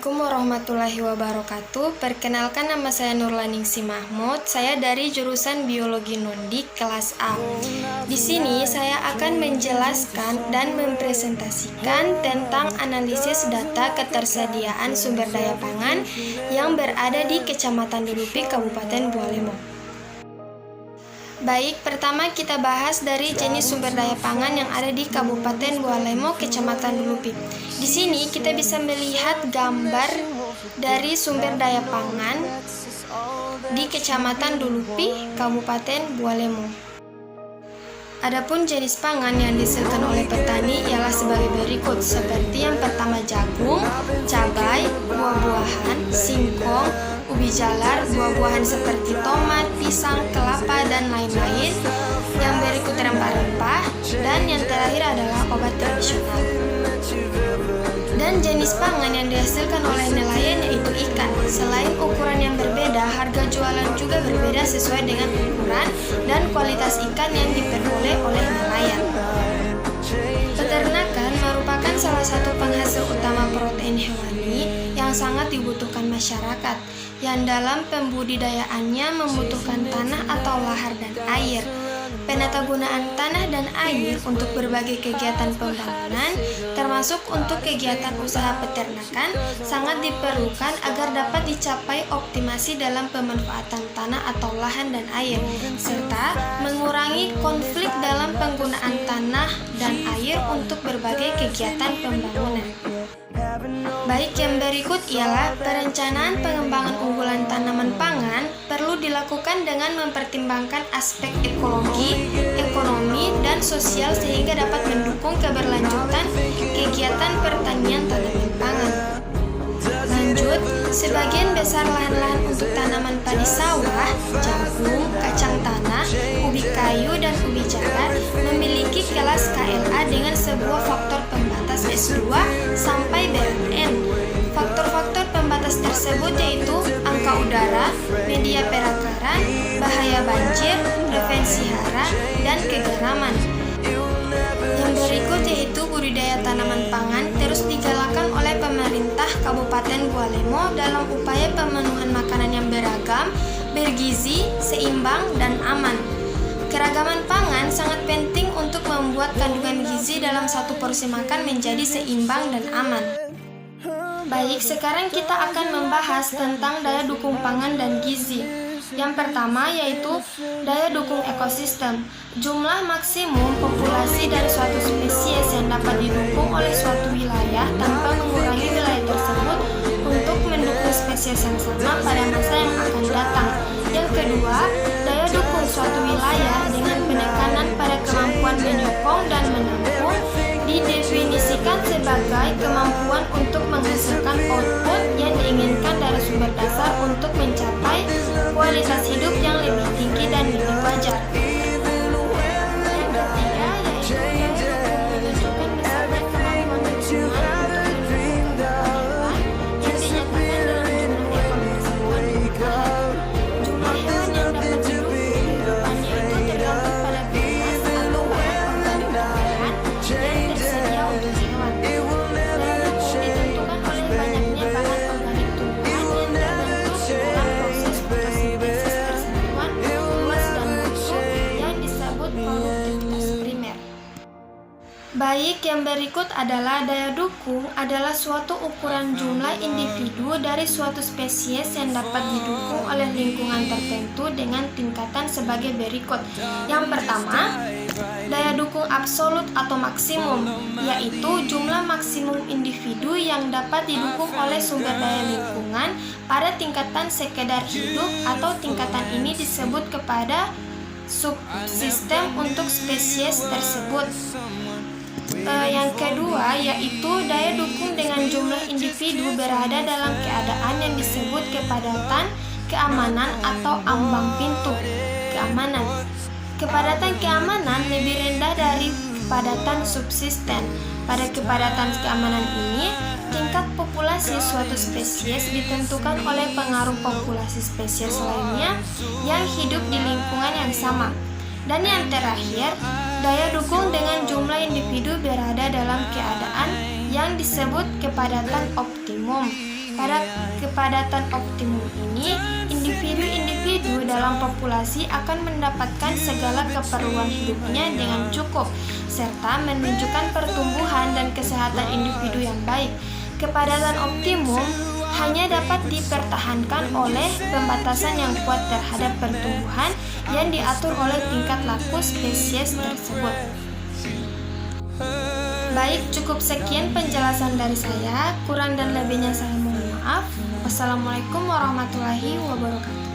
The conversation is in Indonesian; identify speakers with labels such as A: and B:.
A: Assalamualaikum warahmatullahi wabarakatuh. Perkenalkan, nama saya Nurlaningsi Mahmud. Saya dari jurusan Biologi Nondik kelas A. Di sini saya akan menjelaskan dan mempresentasikan tentang analisis data ketersediaan sumber daya pangan yang berada di Kecamatan Dulupi, Kabupaten Bualemo. Baik, pertama kita bahas dari jenis sumber daya pangan yang ada di Kabupaten Bualemo, Kecamatan Dulupi. Di sini kita bisa melihat gambar dari sumber daya pangan di Kecamatan Dulupi, Kabupaten Bualemo. Adapun jenis pangan yang dihasilkan oleh petani ialah sebagai berikut, seperti yang pertama jagung, cabai, buah-buahan, singkong, ubi jalar, buah-buahan seperti tomat, pisang, kelapa, dan lain-lain. Yang berikut rempah-rempah, dan yang terakhir adalah obat tradisional. Dan jenis pangan yang dihasilkan oleh nelayan yaitu ikan. Selain ukuran yang berbeda, harga jualan juga berbeda sesuai dengan ukuran dan kualitas ikan yang diperoleh oleh nelayan. Peternakan merupakan salah satu penghasil utama protein hewani yang sangat dibutuhkan masyarakat, yang dalam pembudidayaannya membutuhkan tanah atau lahar dan air. Penatagunaan tanah dan air untuk berbagai kegiatan pembangunan, termasuk untuk kegiatan usaha peternakan, sangat diperlukan agar dapat dicapai optimasi dalam pemanfaatan tanah atau lahan dan air, serta mengurangi konflik dalam penggunaan tanah dan air untuk berbagai kegiatan pembangunan. Baik, yang berikut ialah perencanaan pengembangan unggulan tanaman pangan perlu dilakukan dengan mempertimbangkan aspek ekologi, ekonomi, dan sosial sehingga dapat mendukung keberlanjutan kegiatan pertanian tanaman pangan. Lanjut, sebagian besar lahan-lahan untuk tanaman padi sawah, jagung, kacang tanah, ubi kayu, dan ubi jalar memiliki kelas KLA dengan sebuah faktor pembatas S2 sampai BMN. Faktor-faktor pembatas tersebut yaitu angka udara, media perakaran, bahaya banjir, prevensi hara, dan kegaraman. Yang berikut yaitu budidaya tanaman pangan terus digalakan oleh pemerintah Kabupaten Bualemo dalam upaya pemenuhan makanan yang beragam, bergizi, seimbang, dan aman. Keragaman pangan sangat penting untuk membuat kandungan gizi dalam satu porsi makan menjadi seimbang dan aman. Baik, sekarang kita akan membahas tentang daya dukung pangan dan gizi. Yang pertama yaitu daya dukung ekosistem. Jumlah maksimum populasi dari suatu spesies yang dapat didukung oleh suatu wilayah tanpa mengurangi wilayah tersebut untuk mendukung spesies yang sama pada masa yang akan datang. Yang kedua, daya dukung suatu wilayah dengan penekanan pada kemampuan menyokong dan menampung didefinisikan sebagai kemampuan untuk menghasilkan output yang diinginkan dari sumber dasar untuk mencapai kualitas hidup yang lebih tinggi dan lebih wajar. Yang ketiga yaitu menunjukkan misalnya kemampuan lingkungan untuk meningkatkan yang dinyatakan dalam jumlah ekor tersebut. Jumlah hewan yang dapat hidup kehidupannya itu tergantung pada biomas atau bahan organik tambahan yang tersedia untuk hewan. Daya dukung ditentukan oleh banyaknya bahan organik tumbuhan yang terbentuk dalam proses fotosintesis persatuan luas dan bentuk yang disebut produktivitas primer. Baik, yang berikut adalah daya dukung adalah suatu ukuran jumlah individu dari suatu spesies yang dapat didukung oleh lingkungan tertentu dengan tingkatan sebagai berikut. Yang pertama, daya dukung absolut atau maksimum, yaitu jumlah maksimum individu yang dapat didukung oleh sumber daya lingkungan pada tingkatan sekedar hidup atau tingkatan ini disebut kepada subsistem untuk spesies tersebut. Yang kedua yaitu daya dukung dengan jumlah individu berada dalam keadaan yang disebut kepadatan keamanan atau ambang pintu keamanan. Kepadatan keamanan lebih rendah dari kepadatan subsisten. Pada kepadatan keamanan ini, tingkat populasi suatu spesies ditentukan oleh pengaruh populasi spesies lainnya yang hidup di lingkungan yang sama. Dan yang terakhir, daya dukung dengan jumlah individu berada dalam keadaan yang disebut kepadatan optimum. Pada kepadatan optimum ini, individu-individu dalam populasi akan mendapatkan segala keperluan hidupnya dengan cukup, serta menunjukkan pertumbuhan dan kesehatan individu yang baik. Kepadatan optimum hanya dapat dipertahankan oleh pembatasan yang kuat terhadap pertumbuhan yang diatur oleh tingkat laku spesies tersebut. Baik, cukup sekian penjelasan dari saya. Kurang dan lebihnya saya mohon maaf. Wassalamualaikum warahmatullahi wabarakatuh.